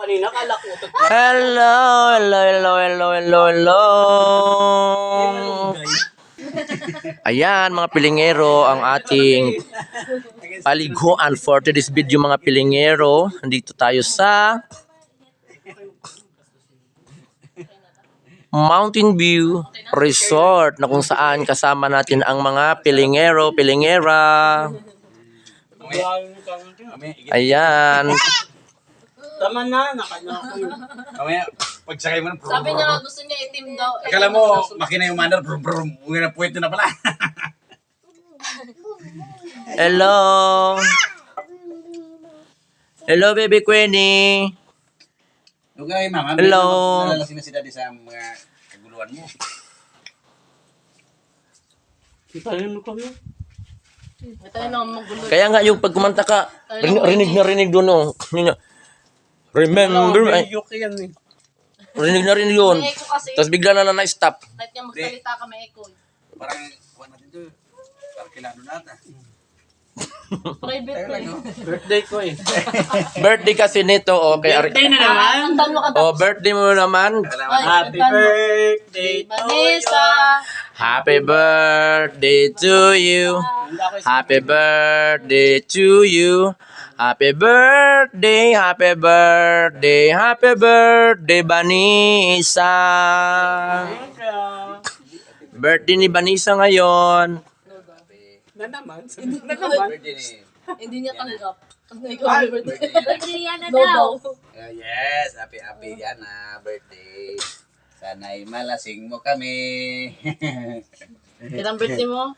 kanina, kala ko utot. Hello, hello, hello, hello, hello, hello. Ayan, mga pilingero, ang ating paliguan for today's video, mga pilingero. Nandito tayo sa Mountain View Resort na kung saan kasama natin ang mga pilingero, pilingera. Ayan. Tama na, nakanya ko yun. Mamaya, pagsakay mo na, Sabi niya gusto niya itim daw. akala mo, makina yung mandar, huwag na puwet na pala. Hello. Hello, baby Queenie. Huwag kayo, mama. Hello. Nalalasin na si daddy sa mga kaguluhan mo. Itayin mo kami. Ito yun ang magulo. Kaya nga yung pag kumanta ka, rinig doon, oh. Yun nga. Remember, ay, Yuki yan eh. rinig yun. May echo kasi. Tapos bigla na na-stop. Kahit niya magsalita ka may echo. Parang, kuha natin ito. Parang kilado nata. Private ko eh. Birthday ko eh. Birthday kasi nito, oh. Kaya, Birthday na naman. Ang taon mo ka oh, birthday mo naman. Happy birthday to Vanessa. Happy birthday to you. Happy birthday to you. Happy birthday, happy birthday, happy birthday, Vanessa. Birthday ni Vanessa ngayon. Na naman. Na naman. Hindi niya tanggap. Ikaw happy birthday. Birthday yan na No daw. daw. Yes, happy yan na, birthday. Sana'y malasing mo kami. Kailang birthday mo?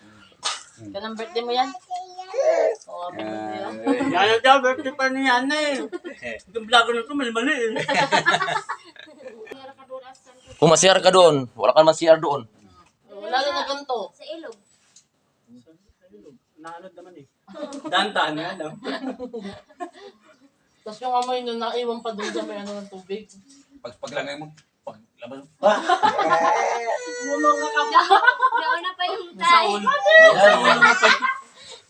Kailang birthday mo yan? Oo, happy birthday yan. Yan daw, birthday pa niya na eh. Itong vlog na ito, mali-mali eh. Pumasiyar ka doon. Wala kang masiyar doon. Wala na na ganito. Sa ilog. Naanod naman eh. Dantaan nga daw. Tapos yung amoy nun, naiwan pa doon sa may ano ng tubig. Paglangay mo, paglabas mo. Bumang ka pa. Nauna pa yung Sa tayo. ulo. Sa ulo nga pa.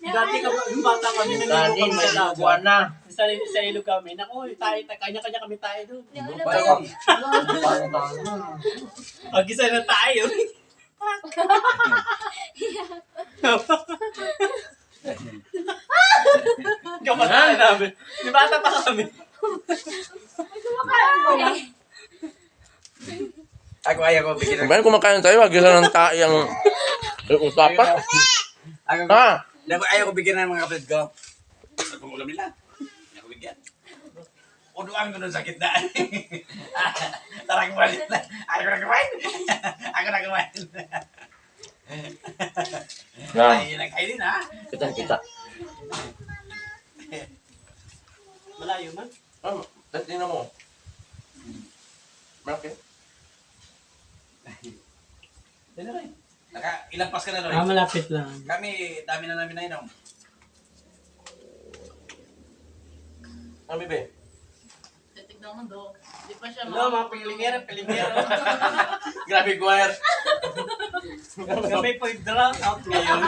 Dati ka yung bata kami nalilipang may laga. na. Sa ilog kami. Naku, kanya-kanya kami tayo doon. Nauna pa yung... Mag-isa na tayo. Kamatahan namin. Di bata pa kami. Ayaw ko bigyan ng... Bayan kumakain tayo, wag lang ng taiyang usapan. Ha? Ayaw ko bigyan ng mga kapatid ko. Sa pangulam nila. Ayaw ko bigyan. Uduan ko ng sakit na. Tara kumain na. Ayaw ko na kumain. Ako na kumain. Ay, nagkainin ha. Kita. Malayo man. Tingnan mo. Bakit? Ilang pas ka na rin. Malapit lang. Kami, dami na namin nainom. Ang bebe. Titignan mo do. Hindi pa siya Hello, mga pilingero. Grabe, choir. Kami po yung drunk out ngayon.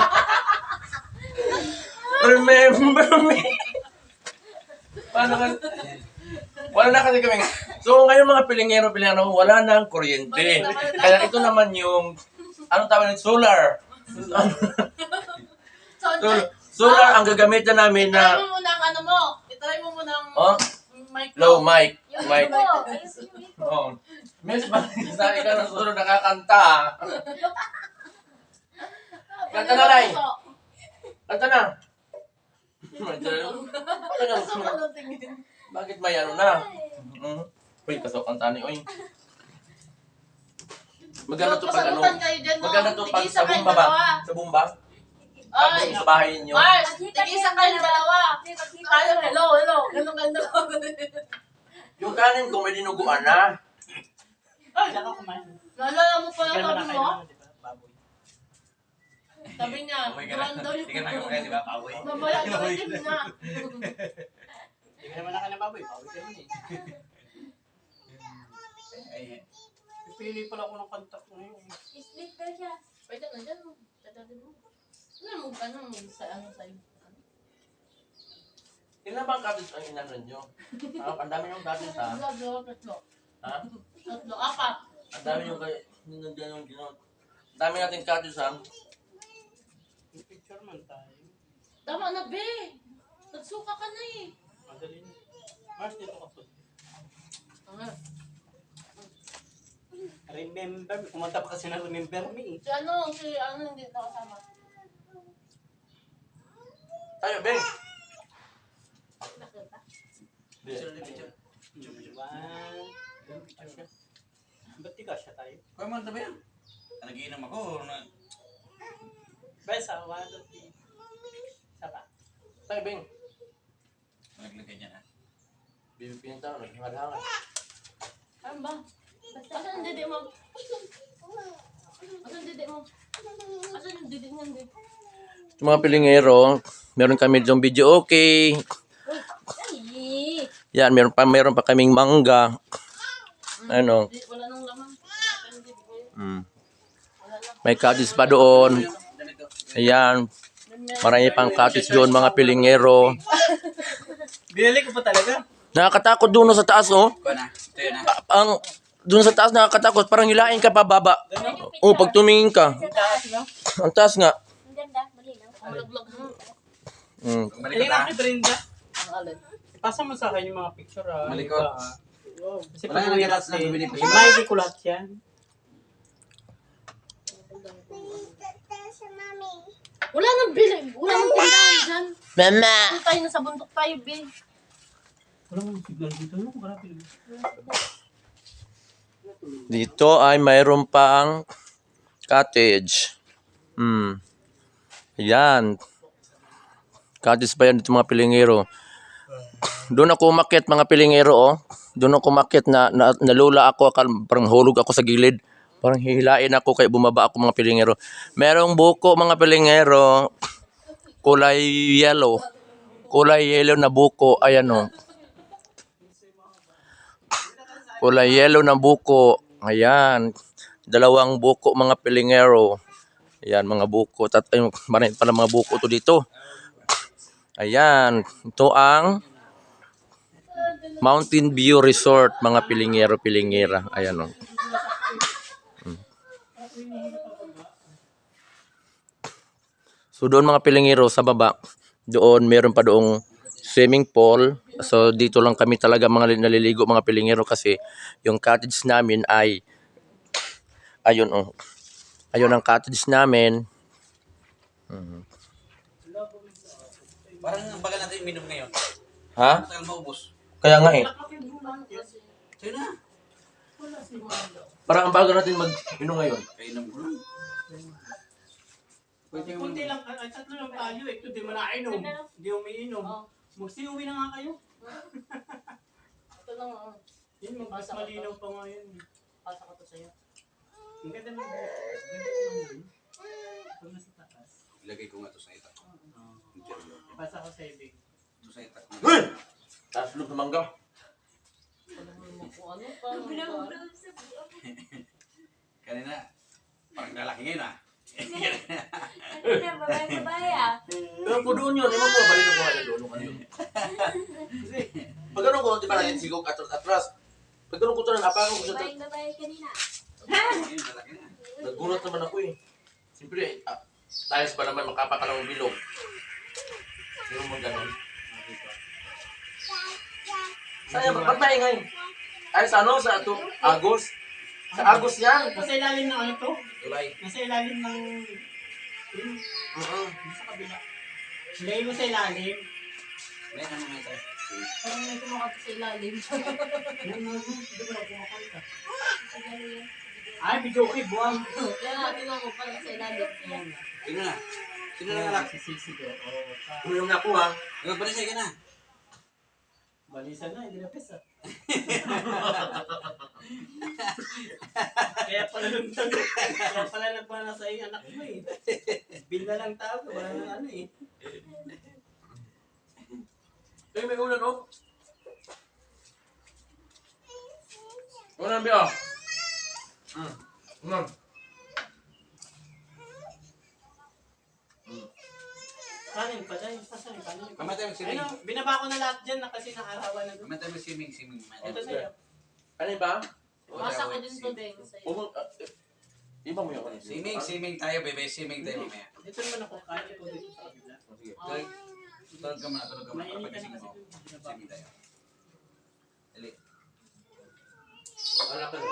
Remember me. Paano ka? Wala na kasi kami. So ngayon mga pilingero, wala nang kuryente. Kaya ito naman yung, anong tawag nito? Solar. Solar ang gagamitan namin Itry na, mo muna ang ano mo. Itry mo muna ang oh, mic mo. low mic. Yung Mic. ito. Ayusin yung ito. Oh. Miss, bakit sa ikaw ng sunod nakakanta? Kanta na, Ray. Kanta na. Bakit may ano na? Uy, kasokanta ni Uy. Maganda to pag ano? Pasagutan kayo dyan, no? Maganda to pag Tigisa sa kayong bumba ba? dalawa. Sa bumba? Ay, Sa bahay ninyo? Mars, tigisa kayong dalawa. Pagkita Tayo, hello. Ganun. Yung kanin ko may dinuguan na. Ay, saka kumain. Naalala mo pa yung Ikaw sabi na mo? kayo, di ba? Baboy. Sabi niya, Baboy ka na. grand daw yung Hindi ka na kumakain, di ba? Baboy. Mamaya daw itim na. Hindi ka naman na ka na baboy. Baboy ka naman eh. Ay, Pipili pala ako ng kanta ko ngayon. Split daw siya. Pwede na dyan. Tatatin mo. Ano mo, sa ano sa'yo? Ilan bang cottage ang inanon nyo? Ang dami yung cottage ha? Tatlo. Ha? Tatlo. Apat. Ang dami yung Ang dami natin cottage ha? Picture man tayo. Tama na, be. Nagsuka ka na eh. Madali na. Mars, dito ka po. Ano? Remember me. Kumanta pa kasi na remember me. Si hindi na kasama. Tayo, Beng! Nakita. One. Ba't di ka siya tayo? Kaya mo ba yan? Nagiinom ako. Besa, 1, 2, 3. Isa pa. Tayo, Beng! Naglagay niya na. Bibipin tayo, naghangat-hangat. Ano ba? Asan yung didi mo? Asan yung didi mo? Asan yung didi niyan, be? Yung mga pilingero, meron kami dong video okay. Ay! Yan, meron pa kaming mangga. Ano? Wala nang laman. Wala pa yung didi mo. Mm. Wala na. May cottage pa doon. Ayan. Marami pang cottage doon, mga pilingero. Binili ko pa talaga. Nakakatakot doon sa taas, oh. Kuha na. Ito yun na. Doon sa taas nakakatakot, parang hilain ka pa baba. Oh, pag tumingin ka. Ang taas nga. Ang ganda, malinaw. Ang malaglag mo. Mm. Hindi na kay Brenda. Ang alin. Ipasa mo sa akin yung mga picture ah. Malikot. Kasi Wala pag nga uwi nagkatas kasi, na bibili ko. may ko lahat yan. Wala nang bili. Wala nang tindahan dyan. Mama! Kung tayo nasa bundok tayo, be. Wala mong signal dito. Ano ko marami. Dito ay mayroon pang cottage. Ayan. Cottage pa yan dito mga pilingero. Doon ako umakyat mga pilingero, oh. Doon ako umakyat na nalula ako, parang hulog ako sa gilid. Parang hihilain ako kaya bumaba ako mga pilingero. Merong buko mga pilingero. Kulay yellow. Kulay yellow na buko. Ayan, oh. Kulay yellow na buko. Ayan. Dalawang buko mga pilingero. Ayan, mga buko. Marami pala mga buko to dito. Ayan. Ito ang Mountain View Resort, mga pilingero-pilingera. Ayan, oh. So doon mga pilingero sa baba, doon meron pa doong swimming pool. So dito lang kami talaga mga naliligo mga pilingero kasi yung cottage namin ay ayun, oh. Ayun ang cottage namin. Parang ang bagal natin minom ngayon. Ha? Matagal maubos. Kaya nga eh. Sa'yo na. Parang ang bago natin mag-inom ngayon. Kainom ko lang. Kunti lang, ay tatlo lang tayo eh. Ito di mo nainom. Hindi umiinom. Magsiuwi na nga kayo. Ito lang, oh. Yun, mas malinaw pa nga yun. Pasa ko to sa'yo. Ang ganda ng buhok. Pag nasa taas. Ilagay ko nga ito sa itak. Pasa ko sa ibig. Ito sa itak. Tapos loob na mangga. Alam mo kung ano pa. Kanina, parang lalaki ngayon ah. Ano na, babae ah. Pero po doon yun. Ewan ko, balik ko nga doon. Ano yun? Kasi, pag ganun ko, di ba natin sigog atras. Pag ganun ko ito na napangan ko siya. Babae kanina. Ngayon, lalaki na. Nagulat naman ako eh. Siyempre, tiles pa naman makapakalawang bilog. Yung mga ganun. Sayang, ba't tayo ngayon? Ay, sa ano? Sa ito? Agos? Sa Agos yan? Nasa ilalim ng ano to? Tulay. Nasa ilalim ng... Sa kabila. Lagay mo sa ilalim. Ngayon, ano nga ito? Parang may kumakanta sa ilalim. Hindi ko lang kumakanta. Ay, video ko eh, buwang. Kaya nga, tingnan ko parang sa ilalim. Sino na? Sino na lalaki? Sisisigaw. Uminom na ako ha. Nagpanisay ka na. Balisan na, hindi na pesa. Kaya pala nagmana sa iyong anak mo eh. Bill na lang tao, wala nang ano eh. Eh, may ulan oh. Ulan biya. Ulan. kanin pa dahil. Saan yung kanin? Mamaya tayo mag-swimming. Ayun, binaba ko na lahat dyan na kasi naarawan na doon. Mamaya tayo mag-swimming. Ito sa'yo. Ano ba? Masa ko din to, Beng. Sa'yo. Iba mo yung Swimming tayo, bebe. Swimming tayo mamaya. Dito naman ako kain ko dito sa kabila. Sige. Tulog ka muna. Mainit ka Pagising na mo. kasi doon. Binaba ko. Swimming tayo. Dali. Anak ka na.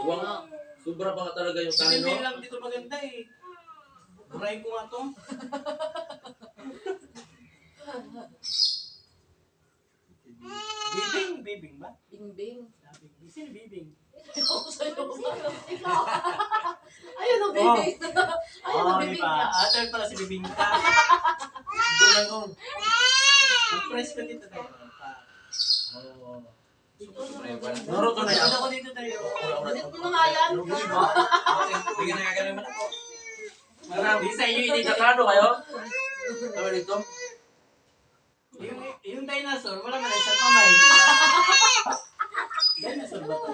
Wala. Sobra pa nga talaga yung kanin, Hindi no? lang dito maganda eh. Buray ko nga to. Bibing ba? Bing-bing. Sino bibing? Ako sa'yo. Ikaw. Ayun ang bibing. Ayun ang bibing diba? niya. Ate pala si bibing ka. Bulan ko. Ang press ko dito tayo. Naruto na yan. Ano ko dito tayo? Ulit mo na nga yan. Bigyan na gagawin mo na po. Di sa iyo, hindi ka. Kakado kayo? Kami dito? Yung dinosaur, wala man isang kamay. Dinosaur ba to?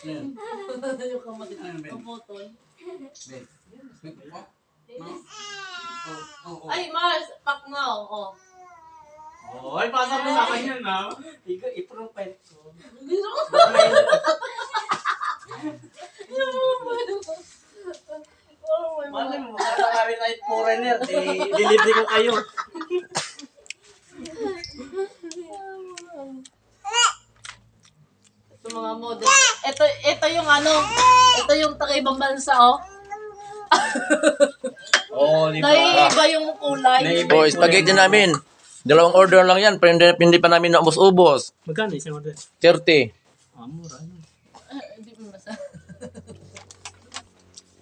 Yung kamatid. Kaputol. Ay, Mars. Pak na. Oh. Ay, pasok mo sa akin yun, ha? I-propet ko. Gusto ko. Malay mo, makata kami na foreigner. Delivery ko kayo. Ito mga model. Ito yung ano. Ito yung taga-ibang bansa, oh. Oh, Naiiba yung kulay. Oh, spaghetti namin. Dalawang order lang yan, pero hindi pa namin naubos-ubos. Magkano isang order? 30. Mura. Hindi mo basa.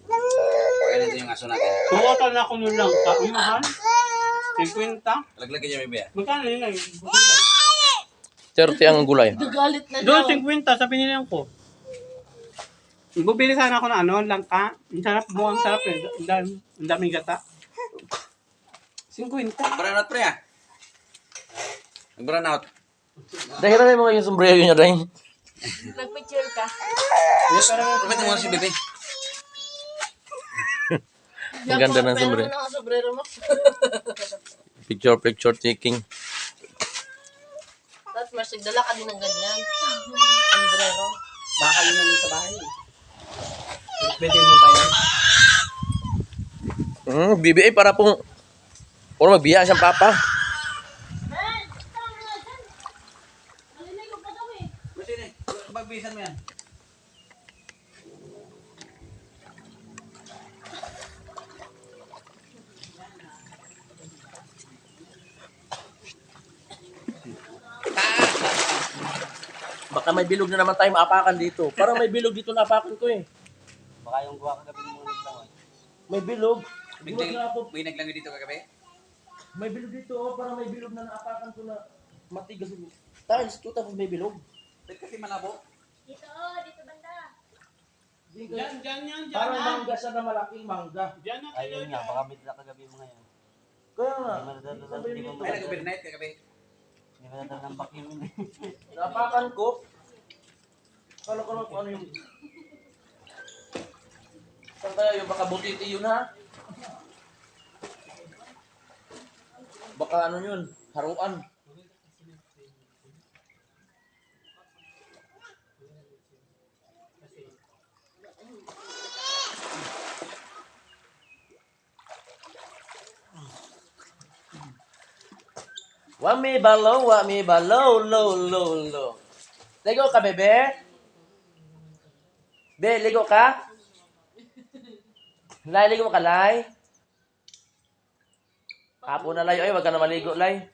Pagyan natin yung aso natin. Kuha na ako nun lang. Yung mahal? 50? Laglagan niya, bebe. Magkano yun lang? 30 ang gulay. Galit na Doon, daw. 50 sa pinilang ko. Bubili sana ako ng ano, langka. Ang sarap, mukhang sarap eh. Ang daming gata. 50. Burnout pre ah. Nag-burnout. Dahil na mo yung sombrero niya, Dahil. Nagpicture ka. Pwede mo si bebe. Ang ganda ng sombrero. Pero sombrero mo. Picture taking. Tapos mas nagdala ka din ng ganyan. Sombrero. Baka yun naman sa bahay. Pwede mo pa yan. BBA para pong or magbiya siyang papa. Pwede na. Bagbisan mo yan. Baka may bilog na naman tayo maapakan dito. Parang may bilog dito na apakan ko eh. Baka yung gawa kagabi mo nagtawan. May bilog. Bilog na ako. May naglangoy dito kagabi. May bilog dito oh. Parang may bilog na naapakan ko na matigas. Tiles to tapos may bilog. Ba't kasi malabo? Dito banda. Diyan yan. Parang mangga siya na malaking mangga. Diyan na tayo. Ayun nga, baka may dala kagabi mo ngayon. Kaya nga. Hindi mo Ay, nag-overnight kagabi. Hindi mo nadala ng bakil mo. Naapakan ko. Kala ko lang kung ano yung... Saan kaya yung baka butiti yun ha? Baka ano yun? Haruan. Wami balo, lo. Ligo ka, bebe? Be, ligo ka? Lay, ligo ka, Lay? Hapon na, Lay. Ay, wag ka na maligo, Lay.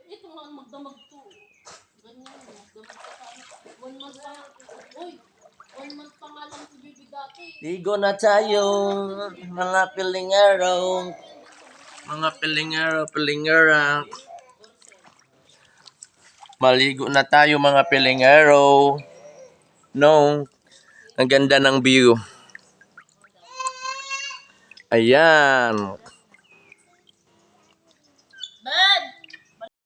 Ito nga magdamag to. Ganyan, magdamag ka pa. 1 month pa. Uy, 1 month pa nga lang si Bibi dati. Ligo na tayo, mga pilingero. Mga pilingera. Maligo na tayo, mga pilingero. No, ang ganda ng view. Ayan.